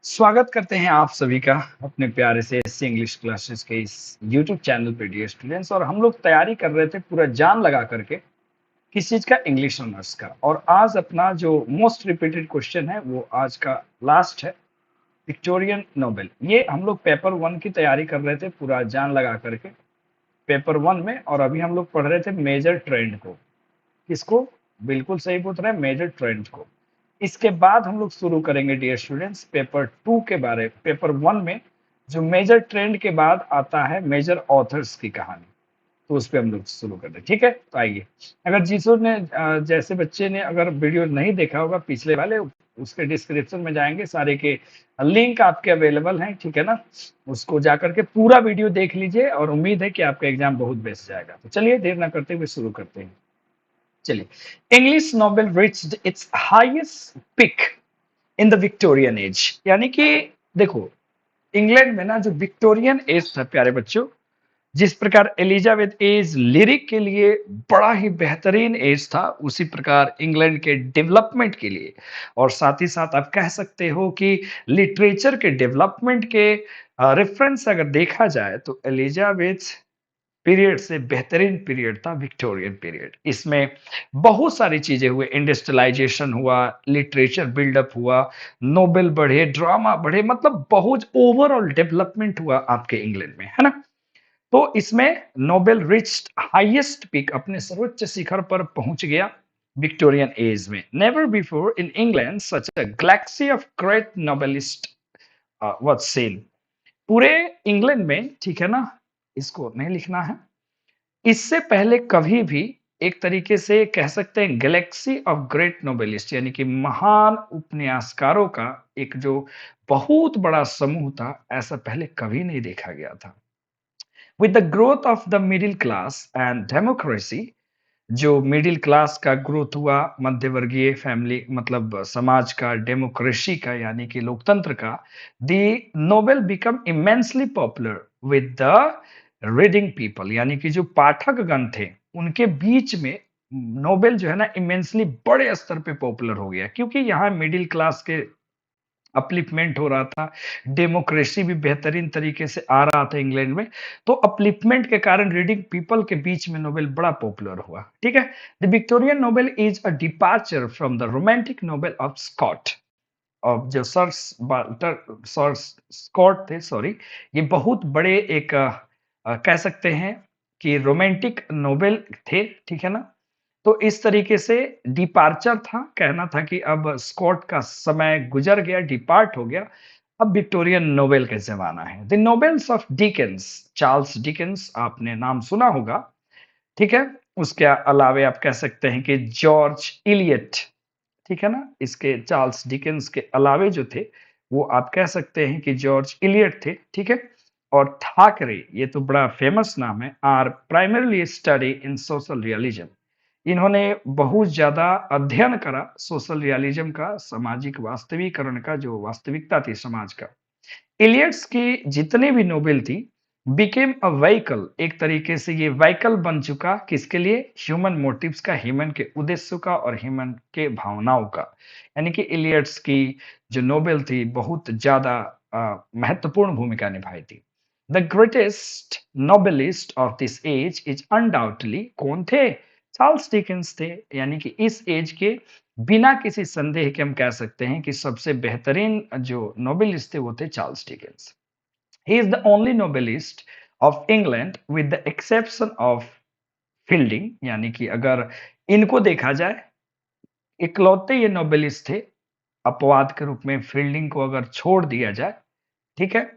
स्वागत करते हैं आप सभी का अपने प्यारे से एससी इंग्लिश क्लासेस के इस यूट्यूब चैनल पे डियर स्टूडेंट्स। और हम लोग तैयारी कर रहे थे पूरा जान लगा करके किस चीज का, इंग्लिश ऑनर्स का। और आज अपना जो मोस्ट रिपीटेड क्वेश्चन है वो आज का लास्ट है, विक्टोरियन नोबेल। ये हम लोग पेपर 1 की तैयारी कर रहे थे पूरा जान लगा करके पेपर 1 में, और अभी हम लोग पढ़ रहे थे मेजर ट्रेंड को। किसको? बिल्कुल सही पूछ रहे हैं, मेजर ट्रेंड को। इसके बाद हम लोग शुरू करेंगे डियर स्टूडेंट्स पेपर 2 के बारे। पेपर 1 में जो मेजर ट्रेंड के बाद आता है मेजर ऑथर्स की कहानी, तो उस पे हम लोग शुरू करते हैं। ठीक है, तो आइए। अगर जिसो ने जैसे बच्चे ने अगर वीडियो नहीं देखा होगा पिछले वाले, उसके डिस्क्रिप्शन में जाएंगे, सारे के लिंक आपके अवेलेबल हैं, ठीक है ना। उसको जाकर के पूरा वीडियो देख लीजिए और उम्मीद है कि आपका एग्जाम बहुत बेस्ट जाएगा। तो चलिए देर ना करते हुए शुरू करते हैं। चलिए, English novel reached its highest peak in the Victorian age. यानी कि देखो, इंग्लैंड में ना जो विक्टोरियन एज था प्यारे बच्चों, जिस प्रकार एलिजाबेथ एज लिरिक के लिए बड़ा ही बेहतरीन एज था, उसी प्रकार इंग्लैंड के डेवलपमेंट के लिए, और साथ ही साथ आप कह सकते हो कि लिटरेचर के डेवलपमेंट के रेफरेंस अगर देखा जाए तो एलिजाबेथ पीरियड से बेहतरीन पीरियड था विक्टोरियन पीरियड। इसमें बहुत सारी चीजें हुए, इंडस्ट्रियलाइजेशन हुआ, लिटरेचर बिल्डअप हुआ, नोबेल बढ़े, ड्रामा बढ़े, मतलब बहुत ओवरऑल डेवलपमेंट हुआ आपके इंग्लैंड में, है ना। तो इसमें नोबेल रिच्ड हाईएस्ट पीक, अपने सर्वोच्च शिखर पर पहुंच गया विक्टोरियन एज में। Never before in England such a galaxy of great novelist was seen. पूरे इंग्लैंड में, ठीक है ना, इसको नहीं लिखना है, इससे पहले कभी भी एक तरीके से कह सकते हैं गैलेक्सी ऑफ ग्रेट नोबेलिस्ट, यानी कि महान उपन्यासकारों का एक जो बहुत बड़ा समूह था, ऐसा पहले कभी नहीं देखा गया था। With the growth of the middle class and democracy, जो मिडिल क्लास का ग्रोथ हुआ, मध्य वर्गीय फैमिली मतलब समाज का, डेमोक्रेसी का यानी कि लोकतंत्र का, the Nobel become immensely popular with the reading people, यानी कि जो पाठक गण थे उनके बीच में नोबेल जो है ना इमेंसली बड़े स्तर पे पॉपुलर हो गया, क्योंकि यहाँ मिडिल क्लास के अपलिफ्टमेंट हो रहा था, डेमोक्रेसी भी बेहतरीन तरीके से आ रहा था इंग्लैंड में। तो अपलिफ्टमेंट के कारण रीडिंग पीपल के बीच में नोबेल बड़ा पॉपुलर हुआ। ठीक है, the Victorian novel is a departure from the romantic novel of Scott. और जो सर स्कॉट थे, सॉरी, ये बहुत बड़े एक कह सकते हैं कि रोमांटिक नोबेल थे, ठीक है ना। तो इस तरीके से डिपार्चर था, कहना था कि अब स्कॉट का समय गुजर गया, डिपार्ट हो गया, अब विक्टोरियन नोबेल का जमाना है। The nobles of Dickens, Charles Dickens आपने नाम सुना होगा, ठीक है। उसके अलावे आप कह सकते हैं कि जॉर्ज इलियट, ठीक है ना। इसके चार्ल्स डिकेंस के अलावे जो थे वो आप कह सकते हैं कि जॉर्ज इलियट थे, ठीक है। और ठाकरे, ये तो बड़ा फेमस नाम है, are primarily study in social realism. इन्होंने बहुत ज्यादा अध्ययन करा सोशल रियलिज्म का, सामाजिक वास्तविकरण का, जो वास्तविकता थी समाज का। इलियट्स की जितने भी नोबेल थी बिकेम अ व्हीकल, एक तरीके से ये व्हीकल बन चुका किसके लिए? ह्यूमन मोटिव्स का, ह्यूमन के उद्देश्यों का और ह्यूमन के भावनाओं का। यानी कि इलियट्स की जो नोबेल थी बहुत ज्यादा महत्वपूर्ण भूमिका निभाई थी। The greatest novelist of this age is undoubtedly कौन थे? चार्ल्स डिकेंस थे। यानी कि इस एज के बिना किसी संदेह के हम कह सकते हैं कि सबसे बेहतरीन जो नोबेलिस्ट थे वो थे Charles Dickens. He is the only novelist of England with the exception of Fielding, यानी कि अगर इनको देखा जाए, इकलौते ये नोबेलिस्ट थे, अपवाद के रूप में फील्डिंग को अगर छोड़ दिया जाए, ठीक है।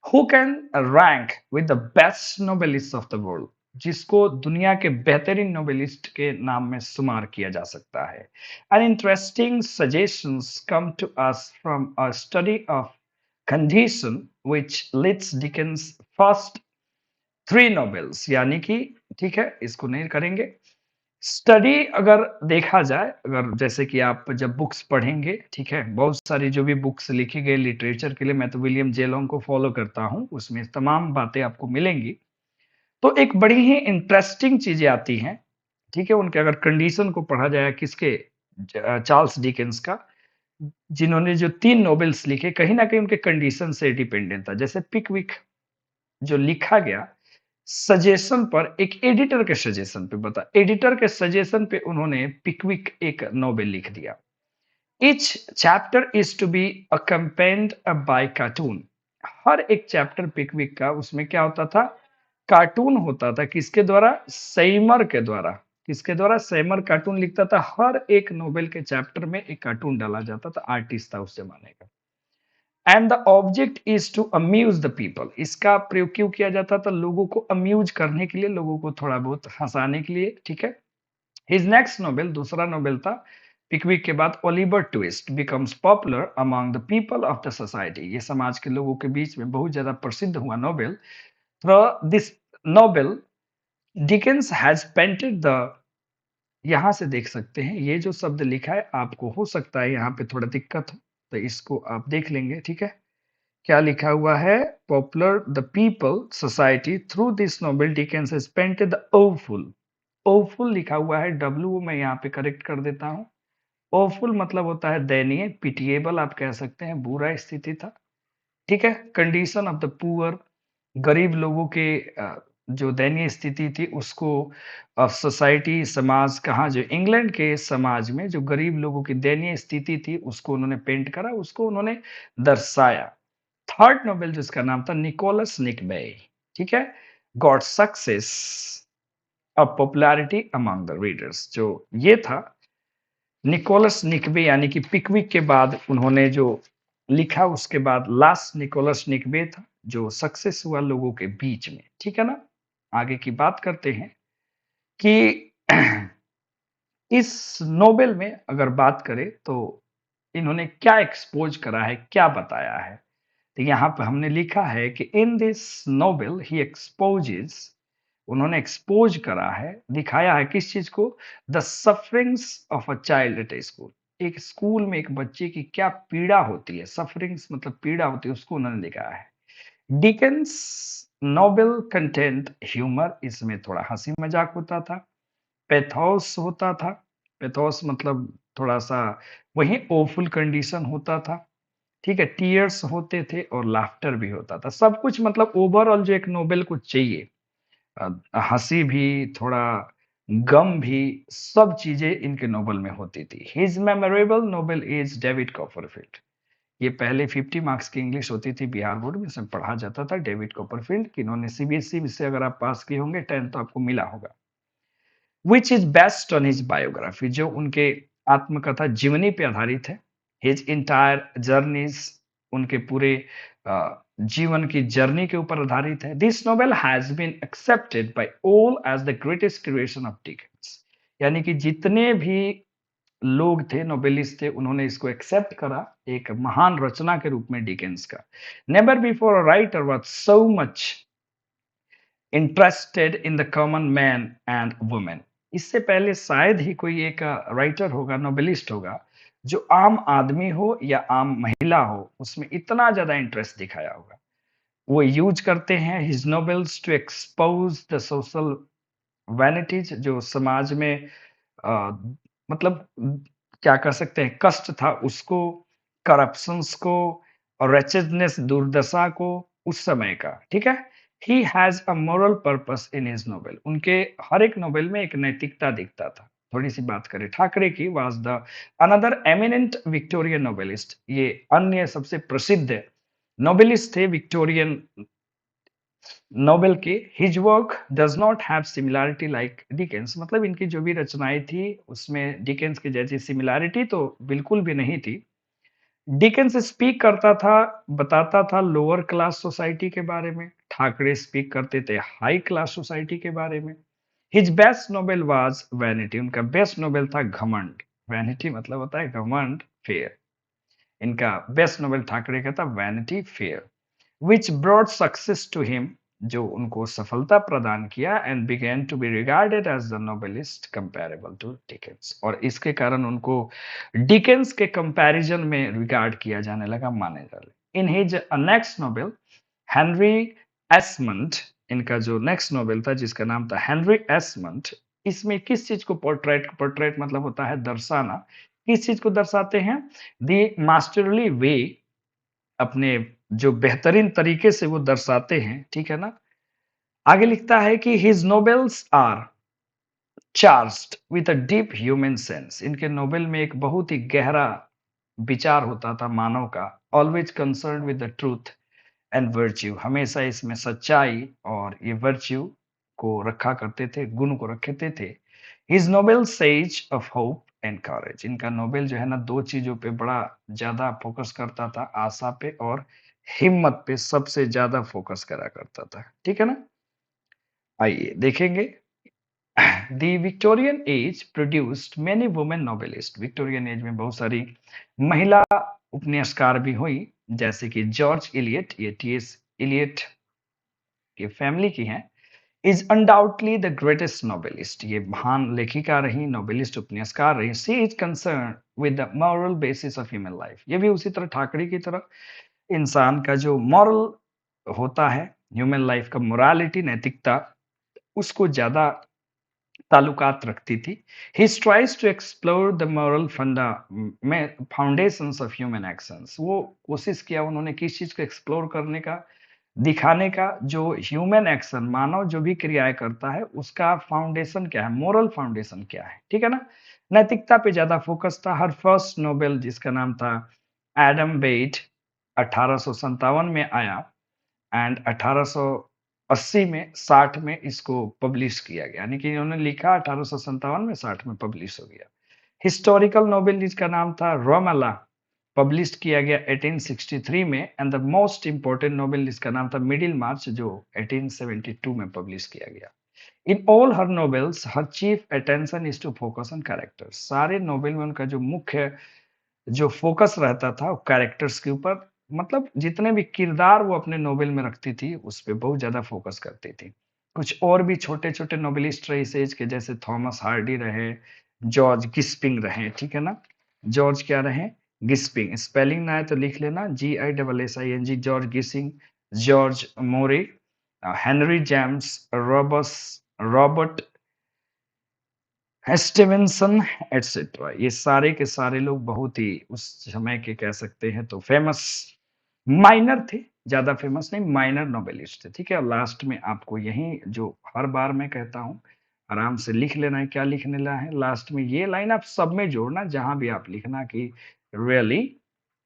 Who can rank with the best novelist of the world, जिसको दुनिया के बेहतरीन नोबेलिस्ट के नाम में शुमार किया जा सकता है। An interesting suggestions come to us from a study of condition which leads Dickens first three novels, यानी कि ठीक है, इसको नहीं करेंगे। स्टडी अगर देखा जाए, अगर जैसे कि आप जब बुक्स पढ़ेंगे, ठीक है, बहुत सारी जो भी बुक्स लिखी गई लिटरेचर के लिए, मैं तो विलियम जेलोंग को फॉलो करता हूँ, उसमें तमाम बातें आपको मिलेंगी। तो एक बड़ी ही इंटरेस्टिंग चीजें आती हैं, ठीक है, उनके अगर कंडीशन को पढ़ा जाए, किसके? चार्ल्स डिकेंस का। जिन्होंने जो 3 नॉवेल्स लिखे, कहीं न कहीं उनके कंडीशन से डिपेंडेंट था। जैसे पिकविक जो लिखा गया सजेशन पर, एक एडिटर के सजेशन पे, बता एडिटर के सजेशन पे उन्होंने पिकविक एक नॉवेल लिख दिया। Each chapter is to be accompanied by cartoon. हर एक चैप्टर पिकविक का, उसमें क्या होता था, कार्टून होता था। किसके द्वारा? सेइमर के द्वारा। किसके द्वारा? सेइमर कार्टून लिखता था। हर एक नोवेल के चैप्टर में एक कार्टून डाला जाता था, आर्टिस्ट था उस जमाने का। And the object is to amuse the people. इसका प्रयोग क्यों किया जाता था? लोगों को अम्यूज करने के लिए, लोगों को थोड़ा बहुत हंसाने के लिए, ठीक है। हिज नेक्स्ट नोवेल, दूसरा नोवेल था पिकविक के बाद, Oliver twist becomes popular among the people of the society. ये समाज के लोगों के बीच में बहुत ज्यादा प्रसिद्ध हुआ novel. This novel Dickens has painted the, यहां से देख सकते हैं ये जो शब्द लिखा है, आपको हो सकता है यहाँ पे थोड़ा दिक्कत हो, तो इसको आप देख लेंगे, ठीक है। क्या लिखा हुआ है? Popular the people society through this novel Dickens has painted the awful. Awful लिखा हुआ है, डब्ल्यू मैं यहाँ पे करेक्ट कर देता हूँ। ओफुल मतलब होता है दयनीय, पिटिएबल आप कह सकते हैं, बुरा स्थिति था, ठीक है। कंडीशन ऑफ द पुअर, गरीब लोगों के जो दयनीय स्थिति थी उसको, सोसाइटी, समाज, कहाँ, जो इंग्लैंड के समाज में जो गरीब लोगों की दयनीय स्थिति थी उसको उन्होंने पेंट करा, उसको उन्होंने दर्शाया। थर्ड नोवेल जिसका नाम था निकोलस निकबे, ठीक है, got success of popularity among the readers. जो ये था निकोलस निकबे, यानी कि पिकविक के बाद उन्होंने जो लिखा, उसके बाद लास्ट निकोलस निकबे था जो सक्सेस हुआ लोगों के बीच में, ठीक है ना। आगे की बात करते हैं कि इस नोवेल में अगर बात करें तो इन्होंने क्या एक्सपोज करा है, क्या बताया है। तो यहाँ पे हमने लिखा है कि in this novel he exposes, उन्होंने एक्सपोज करा है, दिखाया है किस चीज को? The sufferings of a child at A school. एक स्कूल में एक बच्चे की क्या पीड़ा होती है, सफरिंग्स मतलब पीड़ा होती है, उसको उन्होंने दिखाया है। डिकेंस नोवेल कंटेंट ह्यूमर, इसमें थोड़ा हंसी मजाक होता था। पैथोस होता था, पैथोस मतलब थोड़ा सा, वही ओफुल कंडीशन होता था, ठीक है। टीयर्स होते थे और लाफ्टर भी होता था, सब कुछ मतलब ओवरऑल जो एक नोबेल को चाहिए, अ, हंसी भी, थोड़ा गम भी, सब चीजें इनके नोबेल में होती थी। His memorable Nobel is David Copperfield. ये पहले 50 मार्क्स की इंग्लिश होती थी बिहार बोर्ड में, इसमें पढ़ा जाता था डेविड कॉपरफील्ड कि इन्होंने सीबीएसई से अगर आप पास किए होंगे 10 तो आपको मिला होगा। Which is best on his biography, जो उनके आत्मकथा जीवनी पे आधारित है। हिज इंटायर जर्नीज, उनके पूरे जीवन की जर्नी के ऊपर आधारित है। This novel has been accepted by all as the greatest creation of Dickens. यानी कि जितने भी लोग थे, नोबेलिस्ट थे, उन्होंने इसको एक्सेप्ट करा एक महान रचना के रूप में डिकेंस का। Never before a writer was so much interested in the common man and women. इससे पहले शायद ही कोई एक राइटर होगा, नोवेलिस्ट होगा, जो आम आदमी हो या आम महिला हो, उसमें इतना ज्यादा इंटरेस्ट दिखाया होगा। वो यूज करते हैं his novels to expose the social vanities, जो समाज में अ, मतलब क्या कर सकते हैं, कष्ट था उसको, करप्शंस को, और रेचेडनेस, दुर्दशा को उस समय का, ठीक है। He has a moral purpose in his novel. उनके हर एक नोवेल में एक नैतिकता दिखता था। थोड़ी सी बात करें ठाकरे की, was the another eminent Victorian novelist. ये अन्य सबसे प्रसिद्ध नोवेलिस्ट थे विक्टोरियन नोबेल के। His work does not have similarity like Dickens, मतलब इनकी जो भी रचनाएं थी उसमें डिकेंस की जैसी सिमिलैरिटी तो बिल्कुल भी नहीं थी। डिकेंस स्पीक करता था, बताता था लोअर क्लास सोसाइटी के बारे में, ठाकरे स्पीक करते थे हाई क्लास सोसाइटी के बारे में। His best Nobel was vanity, उनका बेस्ट नोबेल था घमंड। वैनिटी मतलब होता है घमंड, फेयर। इनका बेस्ट नोबेल ठाकरे का था vanity fair, which brought success to him, जो उनको सफलता प्रदान किया, and began to be regarded as the novelist comparable to Dickens, और इसके कारण उनको डिकेंस के कंपैरिजन में रिगार्ड किया जाने लगा, माने जाने। In his next novel Henry Esmond, इनका जो नेक्स्ट नोवेल था जिसका नाम था हेनरी एसमंड, इसमें किस चीज को पोर्ट्रेट, पोर्ट्रेट मतलब होता है दर्शाना, किस चीज को दर्शाते हैं? द मास्टरली वे, अपने जो बेहतरीन तरीके से वो दर्शाते हैं, ठीक है ना? आगे लिखता है कि his novels are charged with a deep human sense. इनके नोवेल में एक बहुत ही गहरा विचार होता था मानव का। Always concern with the truth and virtue, हमेशा इसमें सच्चाई और ये वर्च्यू को रखा करते थे, गुण को रखते थे। His Nobel sage of hope and courage, इनका नोबेल जो है ना दो चीजों पे बड़ा ज्यादा फोकस करता था, आशा पे और हिम्मत पे सबसे ज्यादा फोकस करा करता था, ठीक है ना? आइए देखेंगे। The Victorian age produced many women novelist. Victorian age में बहुत सारी महिला उपन्यासकार भी हुई, जैसे कि जॉर्ज इलियट, ये टीएस इलियट की फैमिली की हैं। Is undoubtedly the greatest novelist, ये महान लेखिका रही, नोवेलिस्ट उपन्यासकार रही। She is concern with the moral basis of human life, ये भी उसी तरह ठाकरे की तरह इंसान का जो मॉरल होता है, ह्यूमन लाइफ का मोरालिटी, नैतिकता, उसको ज्यादा ताल्लुकात रखती थी। He tries to explore the moral फंडा में फाउंडेशंस ऑफ ह्यूमन एक्शंस, वो कोशिश किया उन्होंने किस चीज को एक्सप्लोर करने का, दिखाने का, जो ह्यूमन एक्शन, मानव जो भी क्रियाएं करता है उसका फाउंडेशन क्या है, मोरल फाउंडेशन क्या है, ठीक है ना? नैतिकता पे ज्यादा फोकस था। हर फर्स्ट नोबेल जिसका नाम था एडम बेट 1857 में आया, एंड 1880 में 60 में इसको पब्लिश किया गया, यानी कि इन्होंने लिखा 1857 में, 60 में पब्लिश हो गया। हिस्टोरिकल नोवेल जिसका नाम था रोमाला, पब्लिश किया गया 1863 में। And the most important novel जिसका नाम था मिडिल मार्च, जो 1872 में पब्लिश किया गया। In all her novels her chief attention is to focus on characters, सारे नोवेल में उनका जो मुख्य जो फोकस रहता था वो कैरेक्टर्स के ऊपर, मतलब जितने भी किरदार वो अपने नोवेल में रखती थी उस पे बहुत ज्यादा फोकस करती थी। कुछ और भी छोटे छोटे नोवेलिस्ट रहे इस एज के, जैसे थॉमस हार्डी रहे, जॉर्ज गिस्पिंग रहे, ठीक है ना? जॉर्ज क्या रहे? गिस्पिंग, स्पेलिंग ना है तो लिख लेना, GISSING, George Gissing, George Moore, Henry James, Robert Stevenson, etcetera. ये सारे के सारे लोग बहुत ही उस समय के कह सकते हैं तो फेमस माइनर थे, ज्यादा फेमस नहीं, माइनर नोवेलिस्ट थे, ठीक है? और लास्ट में आपको यही जो हर बार मैं कहता हूँ, आराम से लिख लेना है, क्या लिखने ला है लास्ट में, ये लाइन आप सब में जोड़ना, जहां भी आप लिखना कि रियली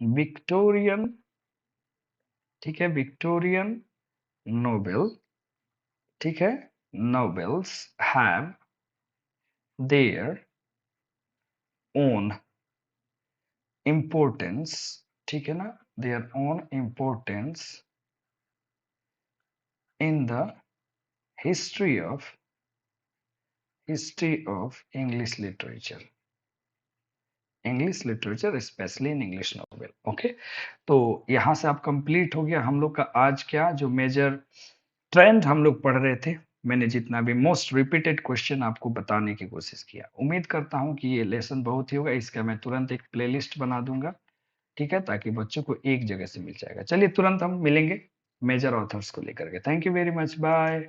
विक्टोरियन, ठीक है, विक्टोरियन नोबेल, ठीक है, nobles have their own importance, ठीक है ना, their own importance in the history of English literature, English literature specially in English novel. Okay, तो यहां से आप कंप्लीट हो गया हम लोग का आज क्या जो मेजर ट्रेंड हम लोग पढ़ रहे थे। मैंने जितना भी मोस्ट रिपीटेड क्वेश्चन आपको बताने की कोशिश किया, उम्मीद करता हूं कि ये लेसन बहुत ही होगा। इसका मैं तुरंत एक प्लेलिस्ट बना दूंगा, ठीक है, ताकि बच्चों को एक जगह से मिल जाएगा। चलिए तुरंत हम मिलेंगे मेजर ऑथर्स को लेकर के। Thank you very much, bye.